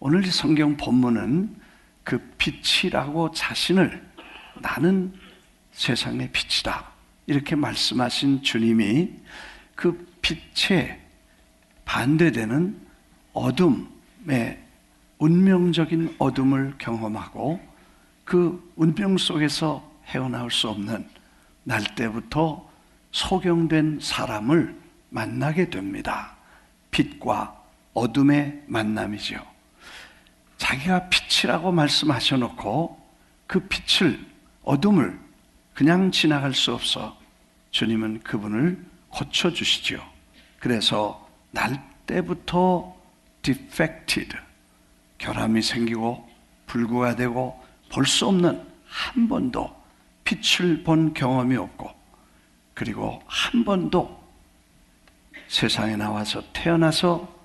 오늘 이 성경 본문은 그 빛이라고 자신을 나는 세상의 빛이다 이렇게 말씀하신 주님이 그 빛에 반대되는 어둠의 운명적인 어둠을 경험하고 그 운명 속에서 헤어나올 수 없는 날 때부터 소경된 사람을 만나게 됩니다. 빛과 어둠의 만남이죠. 자기가 빛이라고 말씀하셔놓고 그 빛을, 어둠을 그냥 지나갈 수 없어 주님은 그분을 고쳐주시죠. 그래서 날 때부터 defected, 결함이 생기고 불구가 되고 볼 수 없는, 한 번도 빛을 본 경험이 없고, 그리고 한 번도 세상에 나와서 태어나서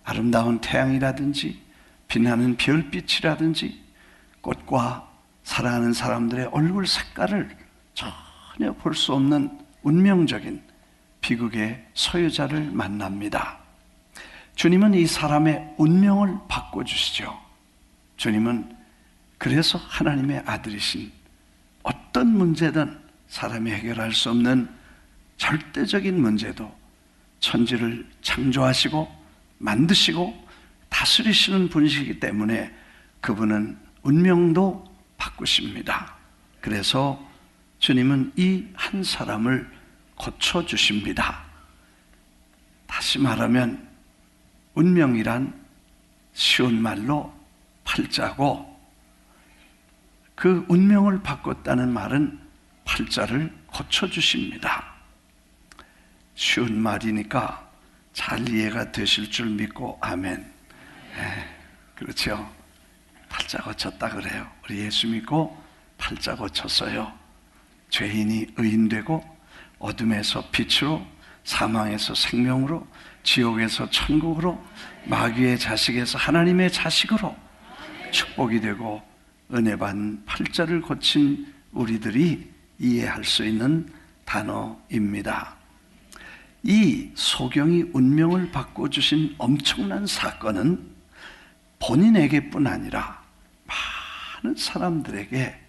아름다운 태양이라든지 빛나는 별빛이라든지 꽃과 사랑하는 사람들의 얼굴 색깔을 전혀 볼 수 없는 운명적인 비극의 소유자를 만납니다. 주님은 이 사람의 운명을 바꿔주시죠. 주님은 그래서 하나님의 아들이신, 어떤 문제든 사람이 해결할 수 없는 절대적인 문제도 천지를 창조하시고 만드시고 다스리시는 분이시기 때문에 그분은 운명도 바꾸십니다. 그래서 주님은 이 한 사람을 고쳐주십니다. 다시 말하면 운명이란 쉬운 말로 팔자고, 그 운명을 바꿨다는 말은 팔자를 고쳐주십니다. 쉬운 말이니까 잘 이해가 되실 줄 믿고 아멘. 그렇죠. 팔자 고쳤다 그래요. 우리 예수 믿고 팔자 고쳤어요. 죄인이 의인되고 어둠에서 빛으로, 사망에서 생명으로, 지옥에서 천국으로, 마귀의 자식에서 하나님의 자식으로 축복이 되고 은혜 받은 팔자를 고친 우리들이 이해할 수 있는 단어입니다. 이 소경이 운명을 바꿔주신 엄청난 사건은 본인에게뿐 아니라 많은 사람들에게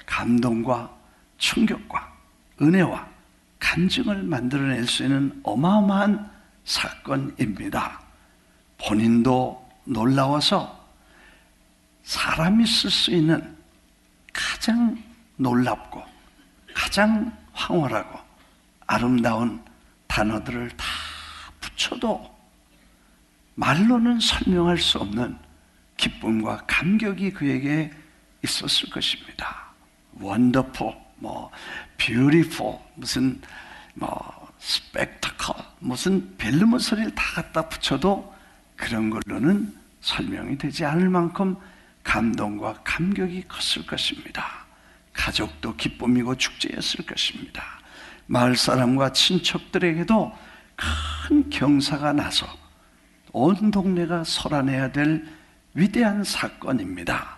감동과 충격과 은혜와 간증을 만들어낼 수 있는 어마어마한 사건입니다. 본인도 놀라워서 사람이 쓸 수 있는 가장 놀랍고 가장 황홀하고 아름다운 단어들을 다 붙여도 말로는 설명할 수 없는 기쁨과 감격이 그에게 있었을 것입니다. 원더풀, 뷰티풀, 무슨 스펙터클, 무슨 벨르무 소리를 다 갖다 붙여도 그런 걸로는 설명이 되지 않을 만큼 감동과 감격이 컸을 것입니다. 가족도 기쁨이고 축제였을 것입니다. 마을 사람과 친척들에게도 큰 경사가 나서 온 동네가 설아내야 될 위대한 사건입니다.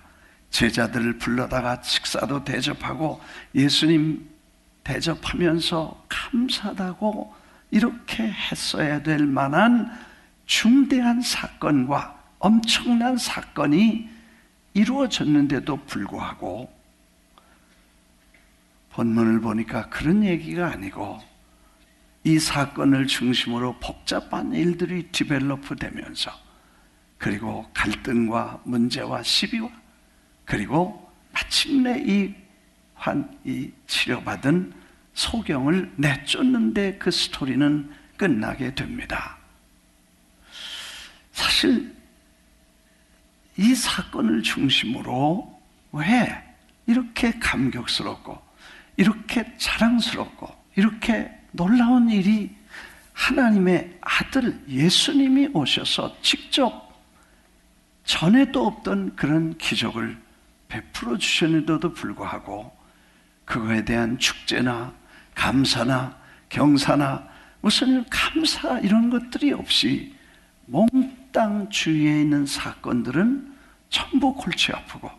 제자들을 불러다가 식사도 대접하고 예수님 대접하면서 감사하다고 이렇게 했어야 될 만한 중대한 사건과 엄청난 사건이 이루어졌는데도 불구하고 본문을 보니까 그런 얘기가 아니고 이 사건을 중심으로 복잡한 일들이 디벨로프 되면서, 그리고 갈등과 문제와 시비와, 그리고 마침내 이 치료받은 소경을 내쫓는데 그 스토리는 끝나게 됩니다. 사실 이 사건을 중심으로 왜 이렇게 감격스럽고 이렇게 자랑스럽고 이렇게 놀라운 일이, 하나님의 아들 예수님이 오셔서 직접 전에도 없던 그런 기적을 베풀어 주셨는데도 불구하고 그거에 대한 축제나 감사나 경사나 무슨 감사 이런 것들이 없이 몽땅 주위에 있는 사건들은 전부 골치 아프고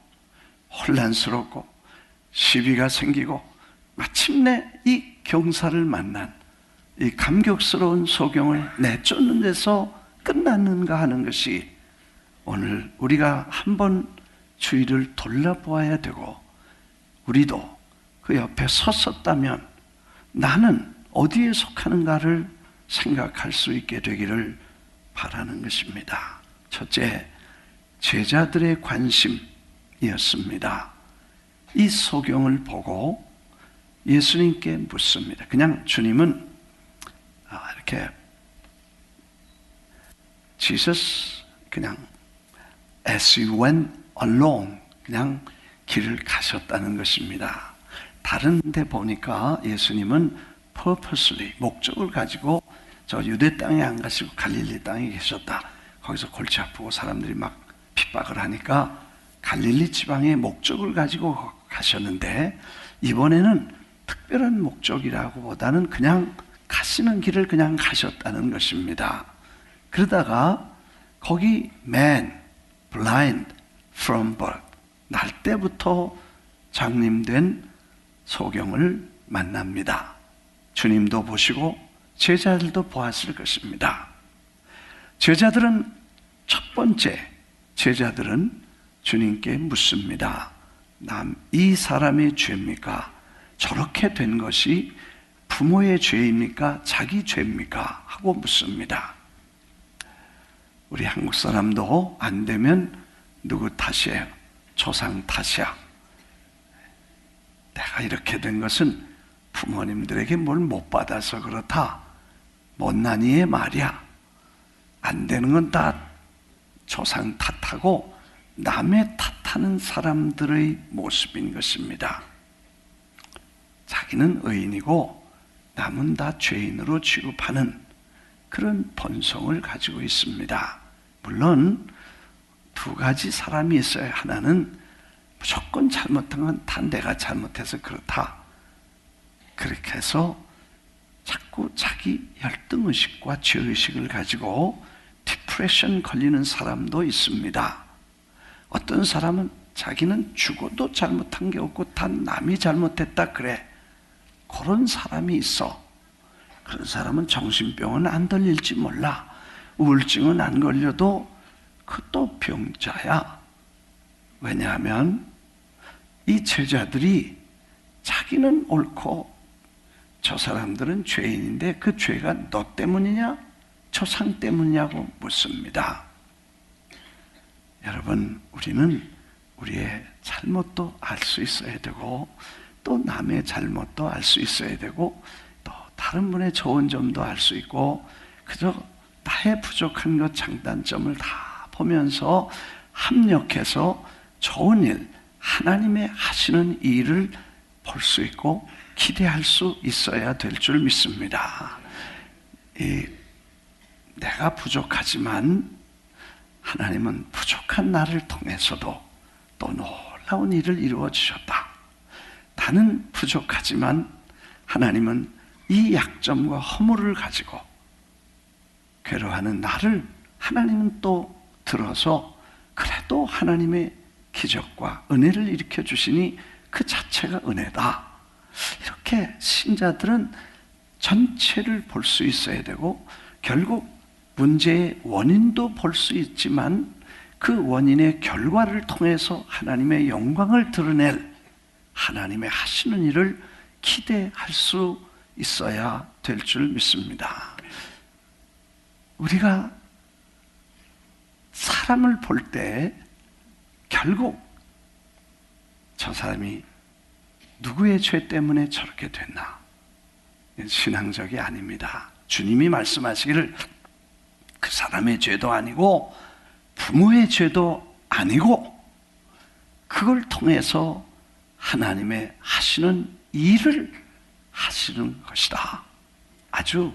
혼란스럽고 시비가 생기고 마침내 이 경사를 만난 이 감격스러운 소경을 내쫓는 데서 끝났는가 하는 것이 오늘 우리가 한번 주위를 돌아보아야 되고, 우리도 그 옆에 섰었다면 나는 어디에 속하는가를 생각할 수 있게 되기를 바라는 것입니다. 첫째, 제자들의 관심이었습니다. 이 소경을 보고 예수님께 묻습니다. 그냥 주님은 이렇게 Jesus 그냥 as you went along 그냥 길을 가셨다는 것입니다. 다른 데 보니까 예수님은 purposely 목적을 가지고 저 유대 땅에 안 가시고 갈릴리 땅에 계셨다. 거기서 골치 아프고 사람들이 막 핍박을 하니까 갈릴리 지방에 목적을 가지고 가셨는데, 이번에는 특별한 목적이라고 보다는 그냥 가시는 길을 그냥 가셨다는 것입니다. 그러다가 거기 man, blind from birth, 날 때부터 장님된 소경을 만납니다. 주님도 보시고 제자들도 보았을 것입니다. 제자들은 첫 번째, 제자들은 주님께 묻습니다. 이 사람의 죄입니까? 저렇게 된 것이 부모의 죄입니까? 자기 죄입니까? 하고 묻습니다. 우리 한국 사람도 안 되면 누구 탓이에요? 조상 탓이야. 내가 이렇게 된 것은 부모님들에게 뭘 못 받아서 그렇다. 못난이의 말이야. 안 되는 건 다 조상 탓하고 남의 탓하는 사람들의 모습인 것입니다. 자기는 의인이고 남은 다 죄인으로 취급하는 그런 본성을 가지고 있습니다. 물론 두 가지 사람이 있어요. 하나는 무조건 잘못한 건 다 내가 잘못해서 그렇다. 그렇게 해서 자꾸 자기 열등의식과 죄의식을 가지고 디프레션 걸리는 사람도 있습니다. 어떤 사람은 자기는 죽어도 잘못한 게 없고 다 남이 잘못했다 그래. 그런 사람이 있어. 그런 사람은 정신병은 안 걸릴지 몰라. 우울증은 안 걸려도 그것도 병자야. 왜냐하면 이 제자들이 자기는 옳고 저 사람들은 죄인인데 그 죄가 너 때문이냐? 조상 때문이냐고 묻습니다. 여러분, 우리는 우리의 잘못도 알 수 있어야 되고 또 남의 잘못도 알 수 있어야 되고 또 다른 분의 좋은 점도 알 수 있고, 그저 나의 부족한 것, 장단점을 다 보면서 합력해서 좋은 일, 하나님의 하시는 일을 볼 수 있고 기대할 수 있어야 될 줄 믿습니다. 내가 부족하지만 하나님은 부족한 나를 통해서도 또 놀라운 일을 이루어 주셨다. 나는 부족하지만 하나님은 이 약점과 허물을 가지고 괴로워하는 나를 하나님은 또 들어서 그래도 하나님의 기적과 은혜를 일으켜 주시니 그 자체가 은혜다. 이렇게 신자들은 전체를 볼 수 있어야 되고, 결국 문제의 원인도 볼 수 있지만 그 원인의 결과를 통해서 하나님의 영광을 드러낼 하나님의 하시는 일을 기대할 수 있어야 될 줄 믿습니다. 우리가 사람을 볼 때 결국 저 사람이 누구의 죄 때문에 저렇게 됐나? 신앙적이 아닙니다. 주님이 말씀하시기를 그 사람의 죄도 아니고 부모의 죄도 아니고 그걸 통해서 하나님의 하시는 일을 하시는 것이다. 아주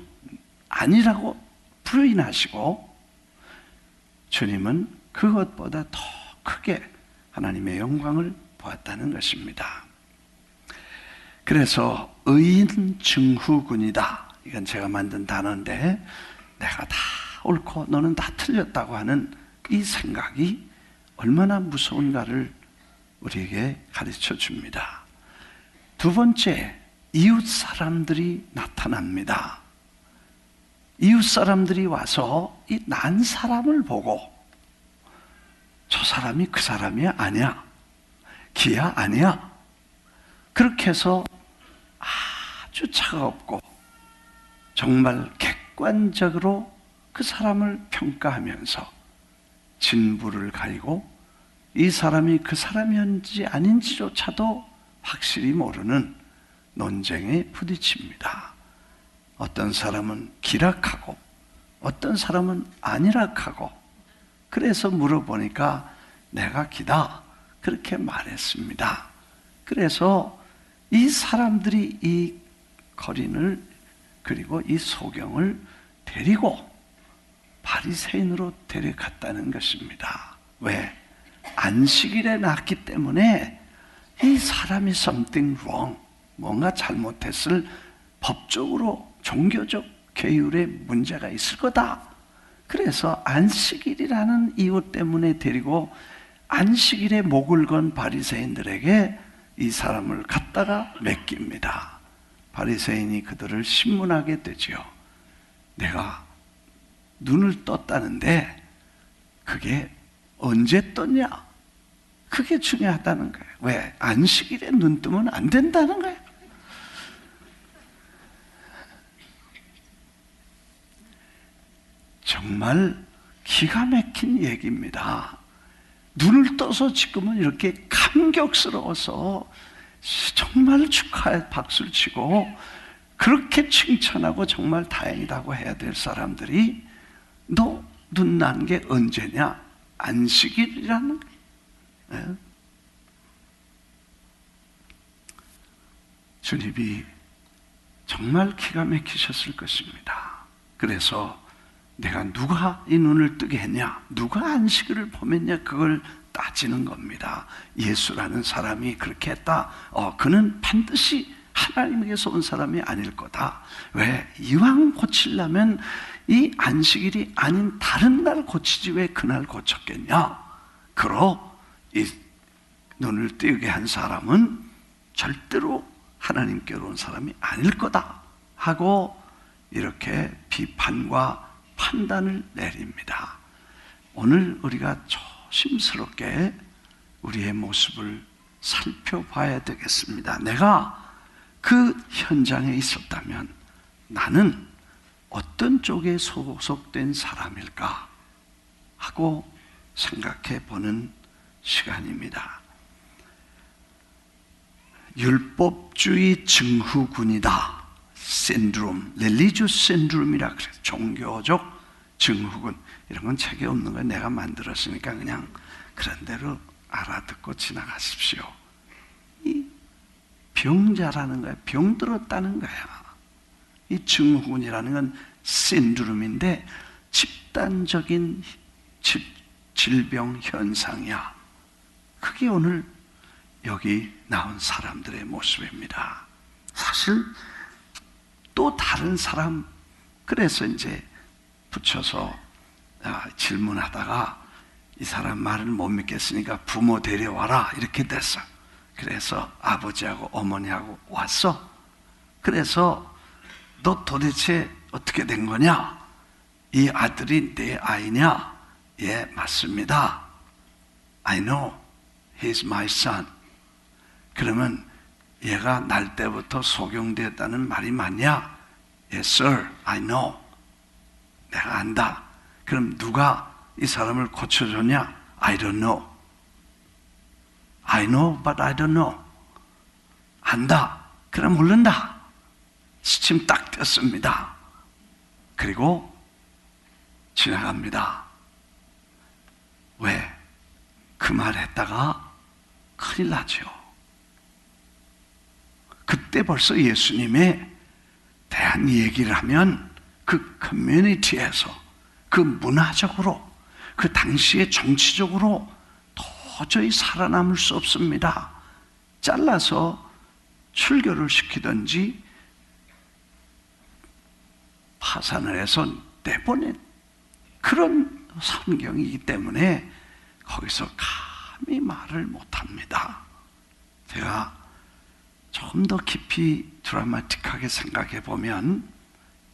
아니라고 부인하시고 주님은 그것보다 더 크게 하나님의 영광을 보았다는 것입니다. 그래서 의인 증후군이다. 이건 제가 만든 단어인데, 내가 다 옳고 너는 다 틀렸다고 하는 이 생각이 얼마나 무서운가를 우리에게 가르쳐 줍니다. 두 번째, 이웃 사람들이 나타납니다. 이웃 사람들이 와서 이 난 사람을 보고 저 사람이 그 사람이 아니야. 기야 아니야. 그렇게 해서 아주 차갑고 정말 객관적으로 그 사람을 평가하면서 진부를 가리고 이 사람이 그 사람이었는지 아닌지조차도 확실히 모르는 논쟁에 부딪힙니다. 어떤 사람은 기락하고 어떤 사람은 아니락하고, 그래서 물어보니까 내가 기다 그렇게 말했습니다. 그래서 이 사람들이 이 거린을 그리고 이 소경을 데리고 바리새인으로 데려갔다는 것입니다. 왜? 안식일에 낳기 때문에 이 사람이 something wrong, 뭔가 잘못했을, 법적으로 종교적 계율에 문제가 있을 거다. 그래서 안식일이라는 이유 때문에 데리고 안식일에 목을 건 바리새인들에게 이 사람을 갖다가 맡깁니다. 바리새인이 그들을 신문하게 되지요. 내가 눈을 떴다는데 그게 언제 떴냐? 그게 중요하다는 거예요. 왜? 안식일에 눈 뜨면 안 된다는 거예요. 정말 기가 막힌 얘기입니다. 눈을 떠서 지금은 이렇게 감격스러워서 정말 축하해 박수를 치고 그렇게 칭찬하고 정말 다행이라고 해야 될 사람들이 너 눈 난 게 언제냐? 안식일이라는 거예요. 주님이 정말 기가 막히셨을 것입니다. 그래서 내가 누가 이 눈을 뜨게 했냐? 누가 안식일을 범했냐? 그걸 따지는 겁니다. 예수라는 사람이 그렇게 했다. 그는 반드시 하나님에게서 온 사람이 아닐 거다. 왜? 이왕 고치려면 이 안식일이 아닌 다른 날 고치지 왜 그날 고쳤겠냐? 그러 이 눈을 뜨게 한 사람은 절대로 하나님께로 온 사람이 아닐 거다 하고 이렇게 비판과 판단을 내립니다. 오늘 우리가 조심스럽게 우리의 모습을 살펴봐야 되겠습니다. 내가 그 현장에 있었다면 나는 어떤 쪽에 소속된 사람일까 하고 생각해 보는 시간입니다. 율법주의 증후군이다. 신드롬, 릴리지어스 신드롬이라 그래요. 종교적 증후군. 이런 건 책에 없는 거 내가 만들었으니까 그냥 그런 대로 알아듣고 지나가십시오. 이 병자라는 거야. 병들었다는 거야. 이 증후군이라는 건 신드롬인데 집단적인 질병 현상이야. 그게 오늘 여기 나온 사람들의 모습입니다. 사실 또 다른 사람, 그래서 이제 붙여서 질문하다가 이 사람 말을 못 믿겠으니까 부모 데려와라 이렇게 됐어. 그래서 아버지하고 어머니하고 왔어. 그래서 너 도대체 어떻게 된 거냐? 이 아들이 내 아이냐? 예, 맞습니다. I know he's my son. 그러면 얘가 날 때부터 소경되었다는 말이 맞냐? Yes, sir, I know. 내가 안다. 그럼 누가 이 사람을 고쳐줬냐? I don't know. I know, but I don't know. 안다. 그럼 모른다. 시침 딱 뗐습니다. 그리고 지나갑니다. 왜? 그 말 했다가 큰일 나죠. 그때 벌써 예수님에 대한 얘기를 하면 그 커뮤니티에서 그 문화적으로 그 당시에 정치적으로 도저히 살아남을 수 없습니다. 잘라서 출교를 시키든지 파산을 해서 내보낸 그런 성경이기 때문에 거기서 감히 말을 못합니다. 제가 좀 더 깊이 드라마틱하게 생각해 보면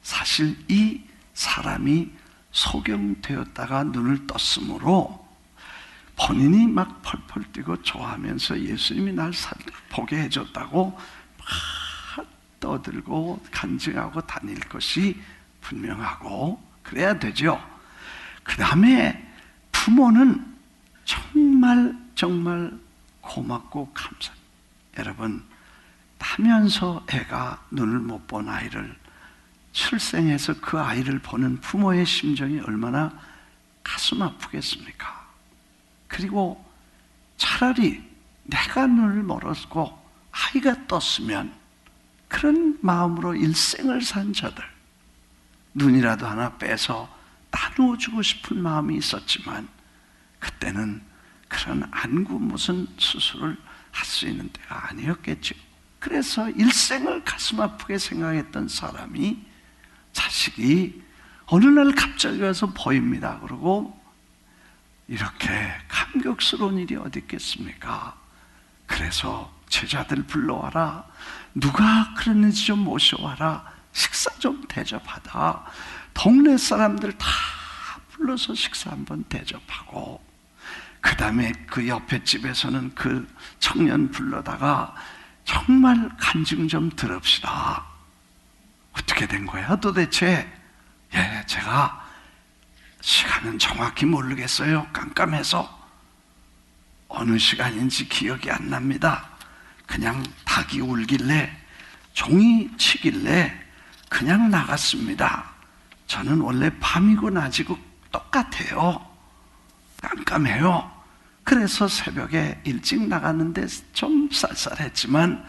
사실 이 사람이 소경되었다가 눈을 떴으므로 본인이 막 펄펄 뛰고 좋아하면서 예수님이 날 보게 해줬다고 막 떠들고 간증하고 다닐 것이 분명하고 그래야 되죠. 그 다음에 부모는 정말 정말 고맙고 감사합니다. 여러분, 나면서 애가 눈을 못 본 아이를 출생해서 그 아이를 보는 부모의 심정이 얼마나 가슴 아프겠습니까? 그리고 차라리 내가 눈을 멀었고 아이가 떴으면 그런 마음으로 일생을 산 저들, 눈이라도 하나 빼서 나누어주고 싶은 마음이 있었지만 그때는 그런 안구 무슨 수술을 할 수 있는 때가 아니었겠죠. 그래서 일생을 가슴 아프게 생각했던 사람이 자식이 어느 날 갑자기 와서 보입니다. 그러고 이렇게 감격스러운 일이 어디 있겠습니까? 그래서 제자들 불러와라, 누가 그랬는지 좀 모셔와라, 식사 좀 대접하다. 동네 사람들 다 불러서 식사 한번 대접하고, 그 다음에 그 옆에 집에서는 그 청년 불러다가 정말 간증 좀 들읍시다. 어떻게 된 거야 도대체? 예, 제가 시간은 정확히 모르겠어요. 깜깜해서 어느 시간인지 기억이 안 납니다. 그냥 닭이 울길래 종이 치길래 그냥 나갔습니다. 저는 원래 밤이고 낮이고 똑같아요. 깜깜해요. 그래서 새벽에 일찍 나갔는데 좀 쌀쌀했지만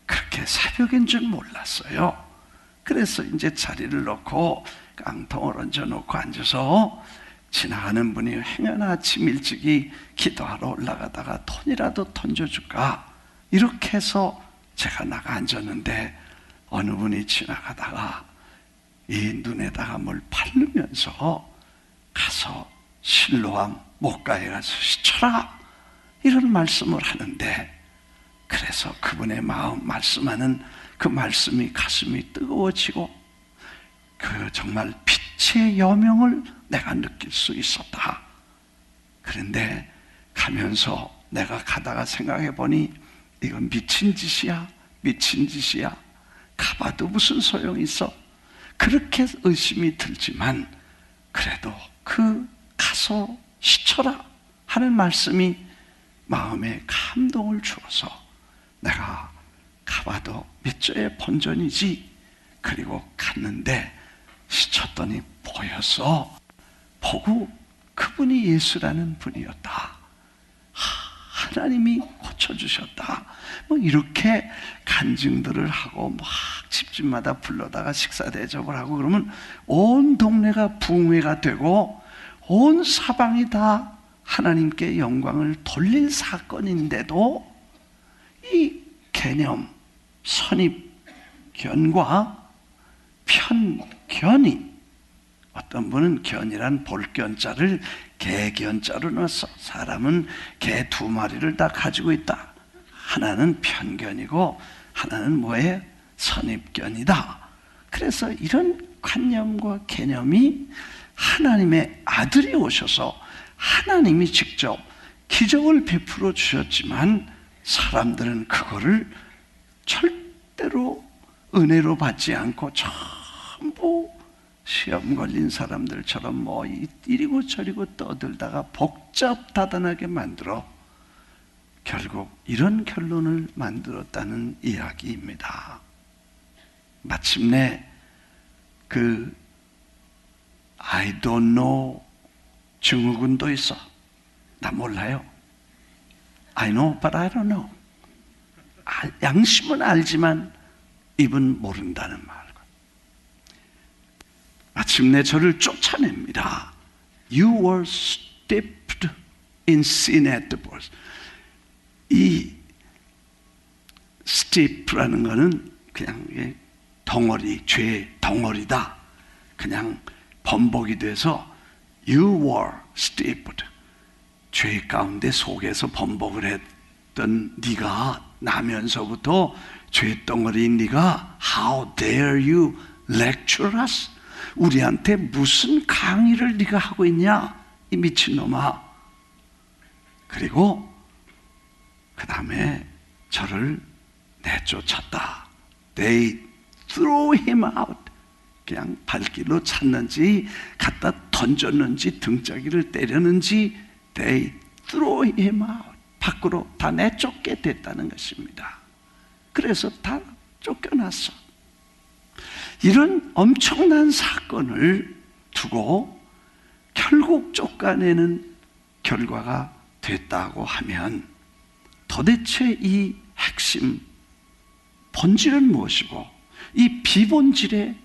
그렇게 새벽인 줄 몰랐어요. 그래서 이제 자리를 놓고 깡통을 얹어놓고 앉아서 지나가는 분이 행여나 아침 일찍이 기도하러 올라가다가 돈이라도 던져줄까, 이렇게 해서 제가 나가 앉았는데 어느 분이 지나가다가 이 눈에다가 뭘 바르면서 가서 실로암 목가에 가서 씻어라, 이런 말씀을 하는데, 그래서 그분의 마음 말씀하는 그 말씀이 가슴이 뜨거워지고 그 정말 빛의 여명을 내가 느낄 수 있었다. 그런데 가면서 내가 가다가 생각해 보니 이건 미친 짓이야, 미친 짓이야. 가봐도 무슨 소용이 있어. 그렇게 의심이 들지만 그래도 그 가서 씻어라 하는 말씀이 마음에 감동을 주어서 내가 가봐도 밑저의 본전이지. 그리고 갔는데 씻었더니 보여서 보고 그분이 예수라는 분이었다. 하나님이 고쳐주셨다. 뭐 이렇게 간증들을 하고 막 집집마다 불러다가 식사 대접을 하고 그러면 온 동네가 부흥회가 되고 온 사방이 다 하나님께 영광을 돌릴 사건인데도 이 개념, 선입견과 편견이, 어떤 분은 견이란 볼견자를 개견자로 넣어서 사람은 개 두 마리를 다 가지고 있다. 하나는 편견이고 하나는 뭐예요? 선입견이다. 그래서 이런 관념과 개념이 하나님의 아들이 오셔서 하나님이 직접 기적을 베풀어 주셨지만 사람들은 그거를 절대로 은혜로 받지 않고 전부 시험 걸린 사람들처럼 뭐 이리고 저리고 떠들다가 복잡다단하게 만들어 결국 이런 결론을 만들었다는 이야기입니다. 마침내 그 I don't know 증후군도 있어. 나 몰라요. I know but I don't know. 양심은 알지만 입은 모른다는 말. 마침내 저를 쫓아냅니다. You were steeped in sin at the birth. 이 steep라는 것은 그냥 덩어리, 죄 덩어리다. 그냥 번복이 돼서 You were steeped. 죄 가운데 속에서 번복을 했던 네가, 나면서부터 죄 덩어리인 네가 How dare you lecture us? 우리한테 무슨 강의를 네가 하고 있냐? 이 미친놈아. 그리고 그 다음에 저를 내쫓았다. They threw him out. 그냥 발길로 찼는지 갖다 던졌는지 등짝이를 때렸는지 They threw him out. 밖으로 다 내쫓게 됐다는 것입니다. 그래서 다 쫓겨났어. 이런 엄청난 사건을 두고 결국 쫓아내는 결과가 됐다고 하면 도대체 이 핵심 본질은 무엇이고 이 비본질의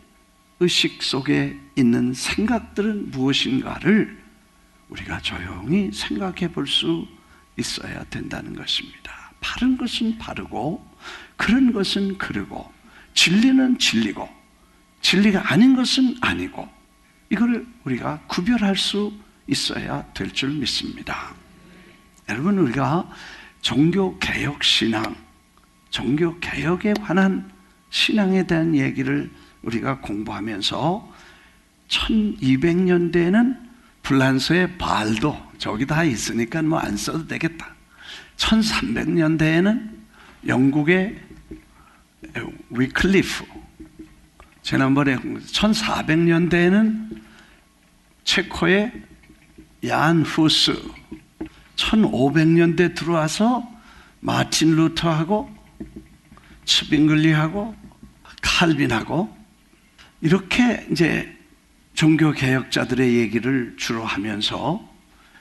의식 속에 있는 생각들은 무엇인가를 우리가 조용히 생각해 볼 수 있어야 된다는 것입니다. 바른 것은 바르고 그런 것은 그르고 진리는 진리고 진리가 아닌 것은 아니고 이걸 우리가 구별할 수 있어야 될 줄 믿습니다. 여러분, 우리가 종교개혁신앙, 종교개혁에 관한 신앙에 대한 얘기를 우리가 공부하면서 1200년대에는 프랑스의 발도, 저기 다 있으니까 뭐 안 써도 되겠다. 1300년대에는 영국의 위클리프, 지난번에 1400년대에는 체코의 얀 후스, 1500년대 들어와서 마틴 루터하고 츠빙글리하고 칼빈하고 이렇게 이제 종교개혁자들의 얘기를 주로 하면서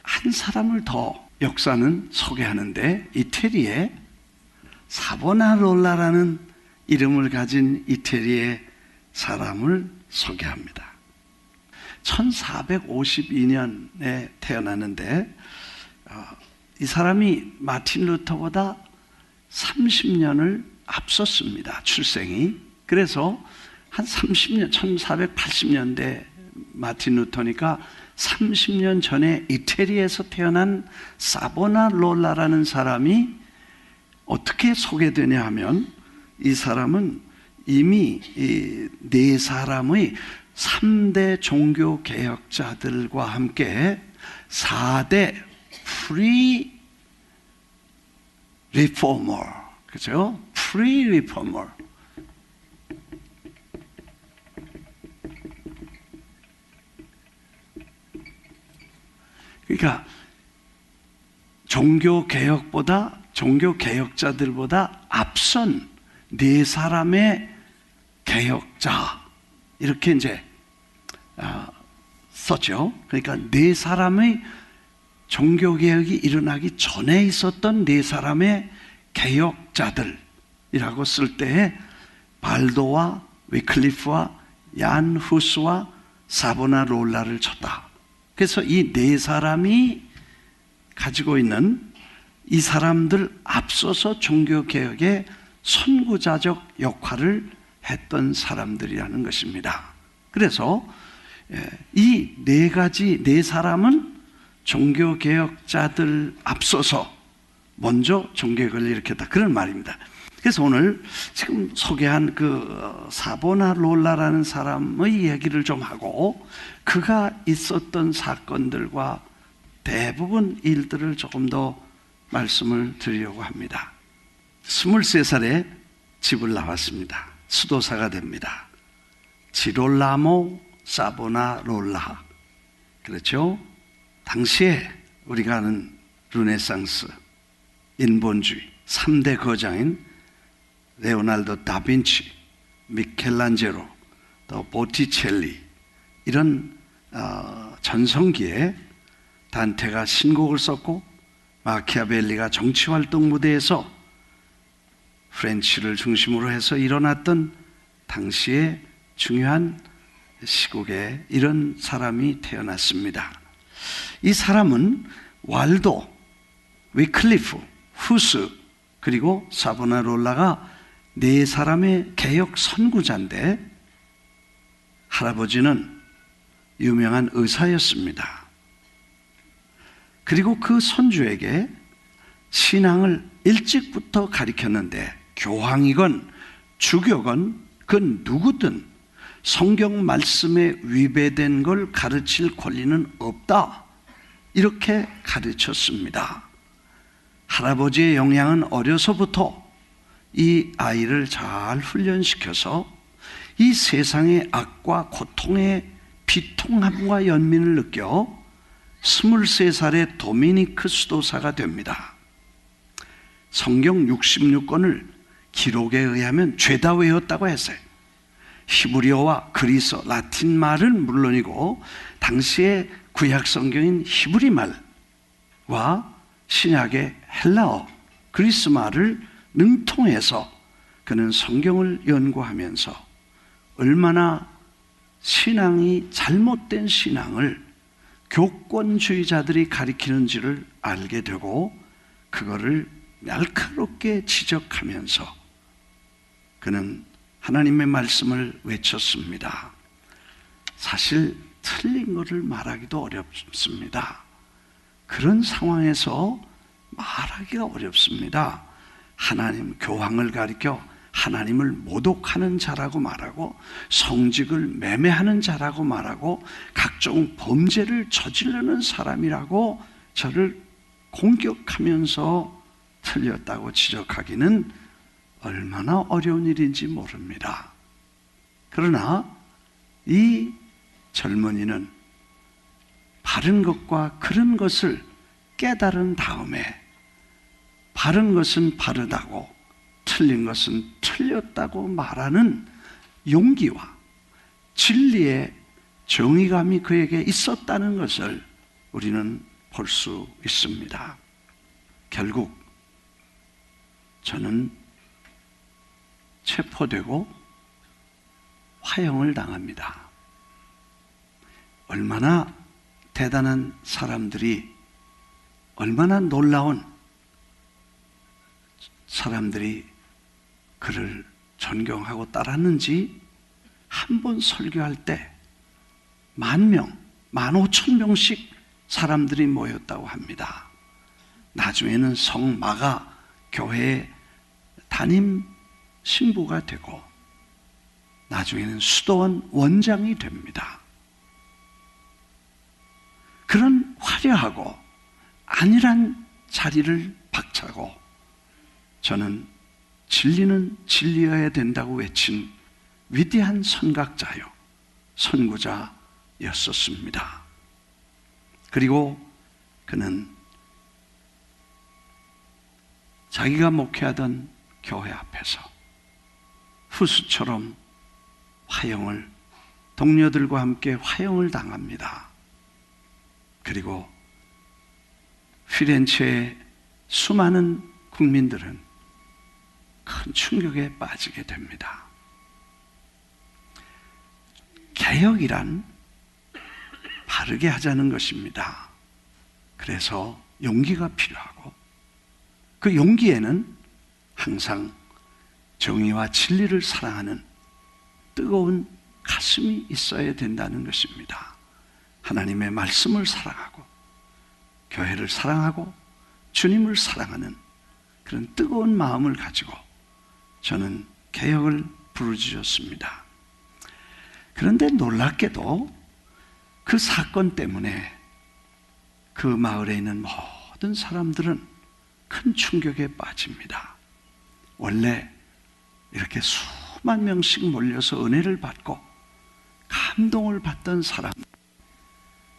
한 사람을 더 역사는 소개하는데 이태리의 사보나롤라라는 이름을 가진 이태리의 사람을 소개합니다. 1452년에 태어났는데 이 사람이 마틴 루터보다 30년을 앞섰습니다. 출생이. 그래서 한 30년, 1480년대 마틴 루터니까 30년 전에 이태리에서 태어난 사보나롤라라는 사람이 어떻게 소개되냐 하면 이 사람은 이미 이 네 사람의 3대 종교개혁자들과 함께 4대 프리 리포머, 그죠? 프리 리포머. 그러니까 종교개혁자들보다 앞선 네 사람의 개혁자, 이렇게 이제 썼죠. 그러니까 네 사람의 종교개혁이 일어나기 전에 있었던 네 사람의 개혁자들이라고 쓸 때에 발도와 위클리프와 얀 후스와 사보나롤라를 쳤다. 그래서 이 네 사람이 가지고 있는 이 사람들 앞서서 종교개혁의 선구자적 역할을 했던 사람들이라는 것입니다. 그래서 이 네 사람은 종교개혁자들 앞서서 먼저 종교개혁을 일으켰다, 그런 말입니다. 그래서 오늘 지금 소개한 그 사보나롤라라는 사람의 얘기를 좀 하고 그가 있었던 사건들과 대부분 일들을 조금 더 말씀을 드리려고 합니다. 23살에 집을 나왔습니다. 수도사가 됩니다. 지롤라모 사보나롤라. 그렇죠? 당시에 우리가 아는 르네상스, 인본주의 3대 거장인 레오날도 다빈치, 미켈란젤로, 또 보티첼리, 이런 전성기에 단테가 신곡을 썼고 마키아벨리가 정치활동 무대에서 프렌치를 중심으로 해서 일어났던 당시의 중요한 시국에 이런 사람이 태어났습니다. 이 사람은 왈도, 위클리프, 후스, 그리고 사보나롤라가 네 사람의 개혁 선구자인데 할아버지는 유명한 의사였습니다. 그리고 그 손주에게 신앙을 일찍부터 가르쳤는데 교황이건 주교건 그 누구든 성경 말씀에 위배된 걸 가르칠 권리는 없다, 이렇게 가르쳤습니다. 할아버지의 영향은 어려서부터 이 아이를 잘 훈련시켜서 이 세상의 악과 고통의 비통함과 연민을 느껴 23살의 도미니크 수도사가 됩니다. 성경 66권을 기록에 의하면 죄다 외웠다고 했어요. 히브리어와 그리스어, 라틴 말은 물론이고 당시의 구약 성경인 히브리 말과 신약의 헬라어, 그리스 말을 능통해서 그는 성경을 연구하면서 얼마나 신앙이 잘못된 신앙을 교권주의자들이 가리키는지를 알게 되고 그거를 날카롭게 지적하면서 그는 하나님의 말씀을 외쳤습니다. 사실 틀린 것을 말하기도 어렵습니다. 그런 상황에서 말하기가 어렵습니다. 하나님, 교황을 가리켜 하나님을 모독하는 자라고 말하고 성직을 매매하는 자라고 말하고 각종 범죄를 저지르는 사람이라고 저를 공격하면서 틀렸다고 지적하기는 얼마나 어려운 일인지 모릅니다. 그러나 이 젊은이는 바른 것과 그른 것을 깨달은 다음에 바른 것은 바르다고 틀린 것은 틀렸다고 말하는 용기와 진리의 정의감이 그에게 있었다는 것을 우리는 볼 수 있습니다. 결국 저는 체포되고 화형을 당합니다. 얼마나 대단한 사람들이, 얼마나 놀라운 사람들이 그를 존경하고 따랐는지 한 번 설교할 때 10,000명, 15,000명씩 사람들이 모였다고 합니다. 나중에는 성마가 교회의 담임 신부가 되고 나중에는 수도원 원장이 됩니다. 그런 화려하고 안일한 자리를 박차고 저는 진리는 진리여야 된다고 외친 위대한 선각자요, 선구자였었습니다. 그리고 그는 자기가 목회하던 교회 앞에서 후수처럼 동료들과 함께 화형을 당합니다. 그리고 피렌체의 수많은 국민들은 큰 충격에 빠지게 됩니다. 개혁이란 바르게 하자는 것입니다. 그래서 용기가 필요하고 그 용기에는 항상 정의와 진리를 사랑하는 뜨거운 가슴이 있어야 된다는 것입니다. 하나님의 말씀을 사랑하고 교회를 사랑하고 주님을 사랑하는 그런 뜨거운 마음을 가지고 저는 개혁을 부르짖었습니다. 그런데 놀랍게도 그 사건 때문에 그 마을에 있는 모든 사람들은 큰 충격에 빠집니다. 원래 이렇게 수만 명씩 몰려서 은혜를 받고 감동을 받던 사람,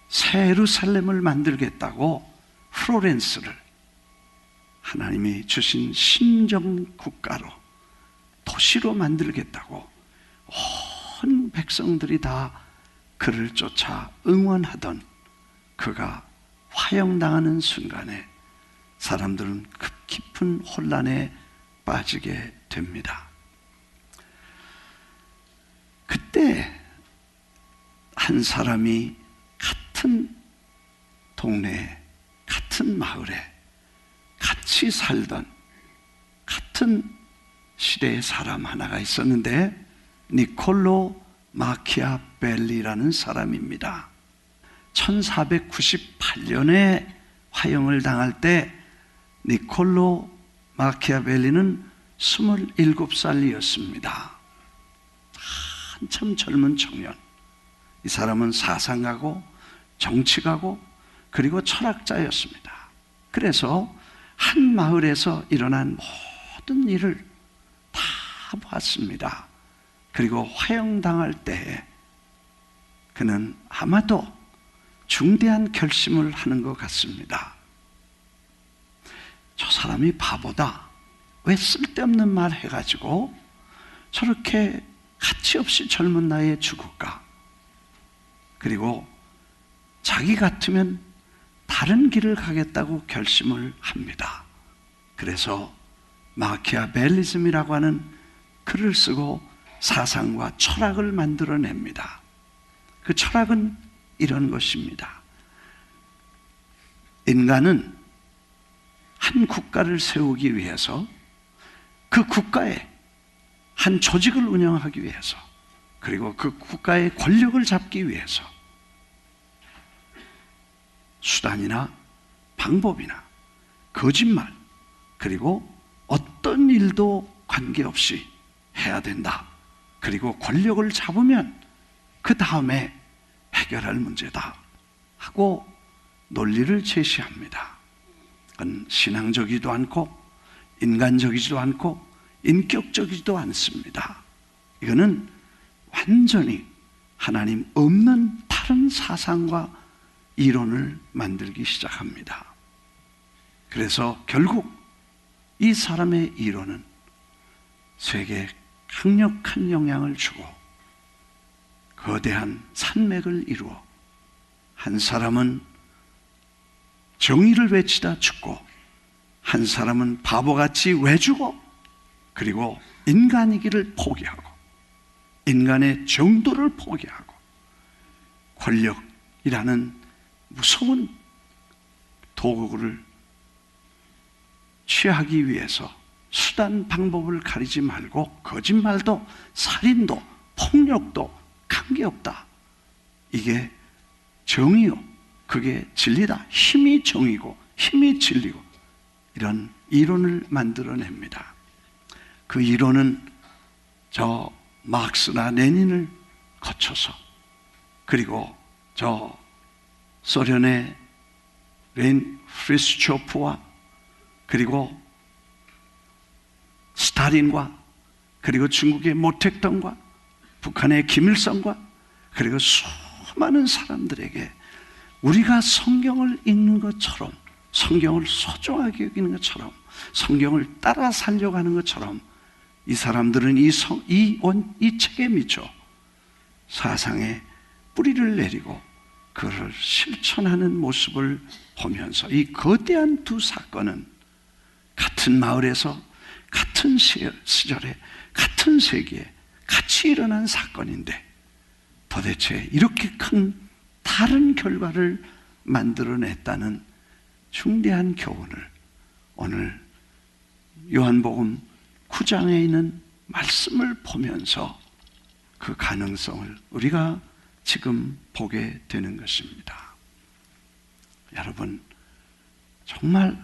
새 예루살렘을 만들겠다고 플로렌스를 하나님이 주신 신정 국가로, 도시로 만들겠다고 온 백성들이 다 그를 쫓아 응원하던 그가 화형당하는 순간에 사람들은 깊은 혼란에 빠지게 됩니다. 그때 한 사람이 같은 동네에, 같은 마을에 같이 살던 같은 시대의 사람 하나가 있었는데 니콜로 마키아벨리라는 사람입니다. 1498년에 화형을 당할 때 니콜로 마키아벨리는 27살이었습니다. 한참 젊은 청년. 이 사람은 사상가고 정치가고 그리고 철학자였습니다. 그래서 한 마을에서 일어난 모든 일을 다 봤습니다. 그리고 화형당할 때에 그는 아마도 중대한 결심을 하는 것 같습니다. 저 사람이 바보다. 왜 쓸데없는 말 해가지고 저렇게 가치없이 젊은 나이에 죽을까? 그리고 자기 같으면 다른 길을 가겠다고 결심을 합니다. 그래서 마키아벨리즘이라고 하는 글을 쓰고 사상과 철학을 만들어냅니다. 그 철학은 이런 것입니다. 인간은 한 국가를 세우기 위해서, 그 국가에 한 조직을 운영하기 위해서, 그리고 그 국가의 권력을 잡기 위해서 수단이나 방법이나 거짓말, 그리고 어떤 일도 관계없이 해야 된다. 그리고 권력을 잡으면 그 다음에 해결할 문제다 하고 논리를 제시합니다. 그건 신앙적이지도 않고 인간적이지도 않고 인격적이지도 않습니다. 이거는 완전히 하나님 없는 다른 사상과 이론을 만들기 시작합니다. 그래서 결국 이 사람의 이론은 세계에 강력한 영향을 주고 거대한 산맥을 이루어 한 사람은 정의를 외치다 죽고 한 사람은 바보같이 왜 죽어? 그리고 인간이기를 포기하고 인간의 정도를 포기하고 권력이라는 무서운 도구를 취하기 위해서 수단 방법을 가리지 말고 거짓말도 살인도 폭력도 관계없다. 이게 정의요. 그게 진리다. 힘이 정의고 힘이 진리고 이런 이론을 만들어냅니다. 그 이론은 저 막스나 레닌을 거쳐서 그리고 저 소련의 프리스초프와 그리고 스탈린과 그리고 중국의 모택동과 북한의 김일성과 그리고 수많은 사람들에게 우리가 성경을 읽는 것처럼 성경을 소중하게 여기는 것처럼 성경을 따라 살려가는 것처럼 이 사람들은 이 책에 미쳐 사상의 뿌리를 내리고 그를 실천하는 모습을 보면서 이 거대한 두 사건은 같은 마을에서 같은 시절에 같은 세기에 같이 일어난 사건인데 도대체 이렇게 큰 다른 결과를 만들어냈다는 중대한 교훈을 오늘 요한복음 9장에 있는 말씀을 보면서 그 가능성을 우리가 지금 보게 되는 것입니다. 여러분, 정말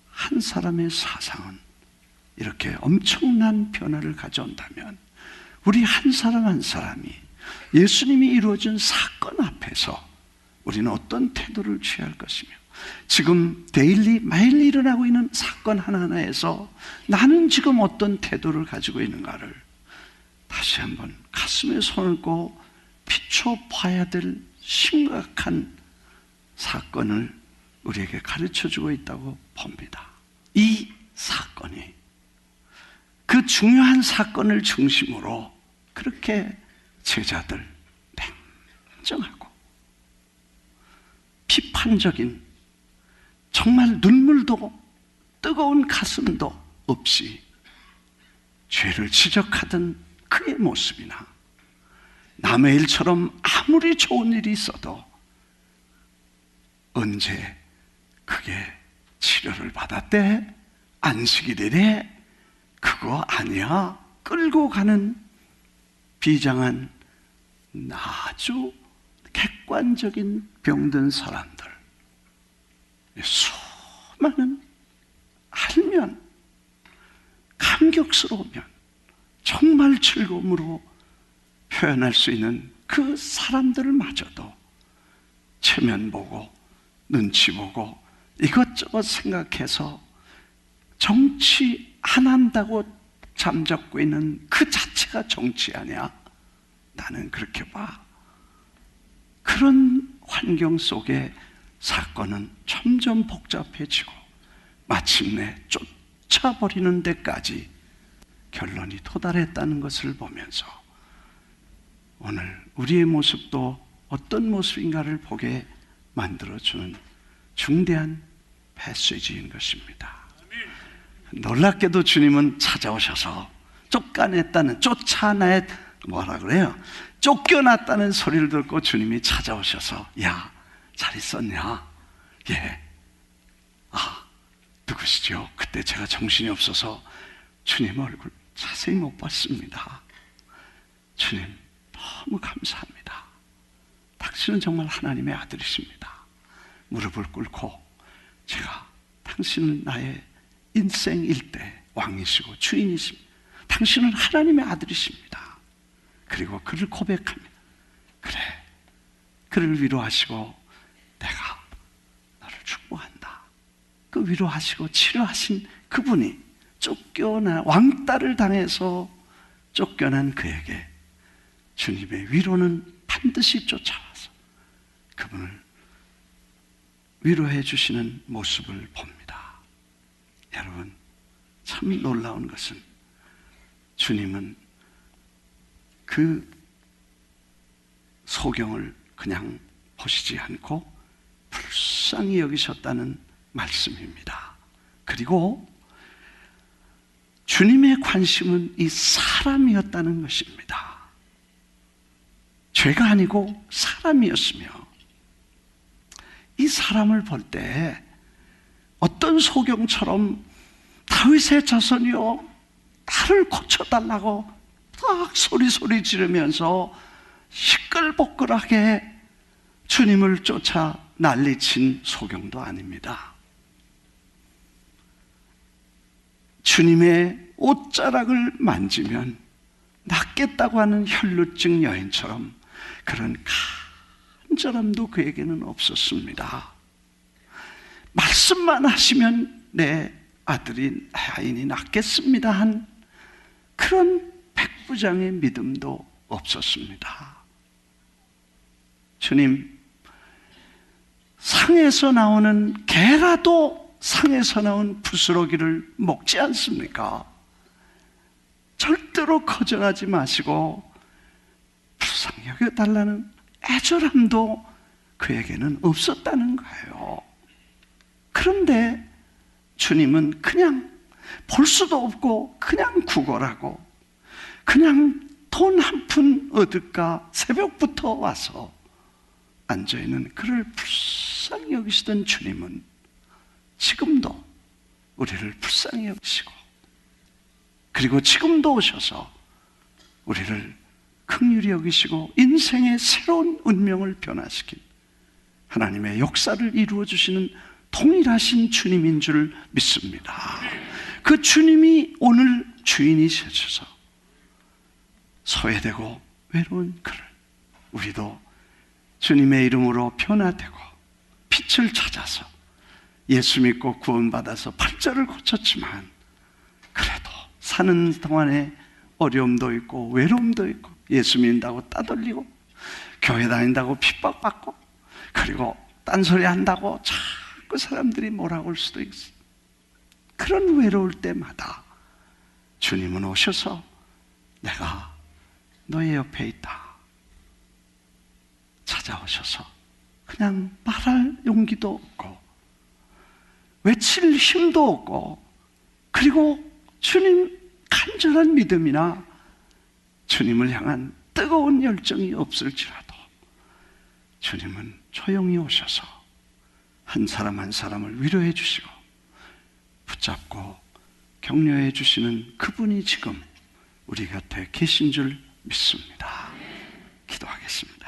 한 사람의 사상은 이렇게 엄청난 변화를 가져온다면 우리 한 사람 한 사람이 예수님이 이루어진 사건 앞에서 우리는 어떤 태도를 취할 것이며 지금 매일 일어나고 있는 사건 하나하나에서 나는 지금 어떤 태도를 가지고 있는가를 다시 한번 가슴에 손을 얹고 비춰봐야 될 심각한 사건을 우리에게 가르쳐주고 있다고 봅니다. 이 사건이 그 중요한 사건을 중심으로 그렇게 제자들 냉정하고 비판적인 정말 눈물도 뜨거운 가슴도 없이 죄를 지적하던 그의 모습이나 남의 일처럼 아무리 좋은 일이 있어도 언제 그게 치료를 받았대? 안식일이래? 그거 아니야? 끌고 가는 비장한 아주 객관적인 병든 사람들, 수많은 알면 감격스러우면 정말 즐거움으로 표현할 수 있는 그 사람들을 마저도 체면 보고 눈치 보고 이것저것 생각해서 정치 안 한다고 잠잡고 있는 그 자체가 정치 아니야? 나는 그렇게 봐. 그런 환경 속에 사건은 점점 복잡해지고 마침내 쫓아버리는 데까지 결론이 도달했다는 것을 보면서 오늘 우리의 모습도 어떤 모습인가를 보게 만들어주는 중대한 메시지인 것입니다. 놀랍게도 주님은 찾아오셔서 쫓겨났다는 소리를 듣고 주님이 찾아오셔서 야, 잘 있었냐? 예. 아, 누구시죠? 그때 제가 정신이 없어서 주님 얼굴 자세히 못 봤습니다. 주님 너무 감사합니다. 당신은 정말 하나님의 아들이십니다. 무릎을 꿇고 제가 당신은 나의 인생 일대 왕이시고 주인이십니다. 당신은 하나님의 아들이십니다. 그리고 그를 고백합니다. 그래, 그를 위로하시고 내가 너를 축복한다. 그 위로하시고 치료하신 그분이 왕따를 당해서 쫓겨난 그에게 주님의 위로는 반드시 쫓아와서 그분을 위로해 주시는 모습을 봅니다. 여러분, 참 놀라운 것은 주님은 그 소경을 그냥 보시지 않고 불쌍히 여기셨다는 말씀입니다. 그리고 주님의 관심은 이 사람이었다는 것입니다. 죄가 아니고 사람이었으며 이 사람을 볼 때 어떤 소경처럼 다윗의 자손이여 나를 고쳐달라고 딱 소리 지르면서 시끌벅글하게 주님을 쫓아 난리친 소경도 아닙니다. 주님의 옷자락을 만지면 낫겠다고 하는 혈루증 여인처럼 그런 간절함도 그에게는 없었습니다. 말씀만 하시면 내 아인이 낫겠습니다 한 그런 백부장의 믿음도 없었습니다. 주님, 상에서 나오는 개라도 상에서 나온 부스러기를 먹지 않습니까? 절대로 거절하지 마시고 불쌍히 여겨달라는 애절함도 그에게는 없었다는 거예요. 그런데 주님은 그냥 볼 수도 없고 그냥 구걸하고 그냥 돈 한 푼 얻을까 새벽부터 와서 앉아있는 그를 불쌍히 여기시던 주님은 지금도 우리를 불쌍히 여기시고 그리고 지금도 오셔서 우리를 긍휼히 여기시고 인생의 새로운 운명을 변화시킨 하나님의 역사를 이루어 주시는 동일하신 주님인 줄 믿습니다. 그 주님이 오늘 주인이셔서 소외되고 외로운 그를 우리도 주님의 이름으로 변화되고 빛을 찾아서 예수 믿고 구원받아서 팔자를 고쳤지만 그래도 사는 동안에 어려움도 있고 외로움도 있고 예수 믿는다고 따돌리고 교회 다닌다고 핍박받고 그리고 딴소리 한다고 자꾸 사람들이 뭐라고 할 수도 있어. 그런 외로울 때마다 주님은 오셔서 내가 너의 옆에 있다 찾아오셔서 그냥 말할 용기도 없고 외칠 힘도 없고 그리고 주님 간절한 믿음이나 주님을 향한 뜨거운 열정이 없을지라도 주님은 조용히 오셔서 한 사람 한 사람을 위로해 주시고 붙잡고 격려해 주시는 그분이 지금 우리 곁에 계신 줄 믿습니다. 기도하겠습니다.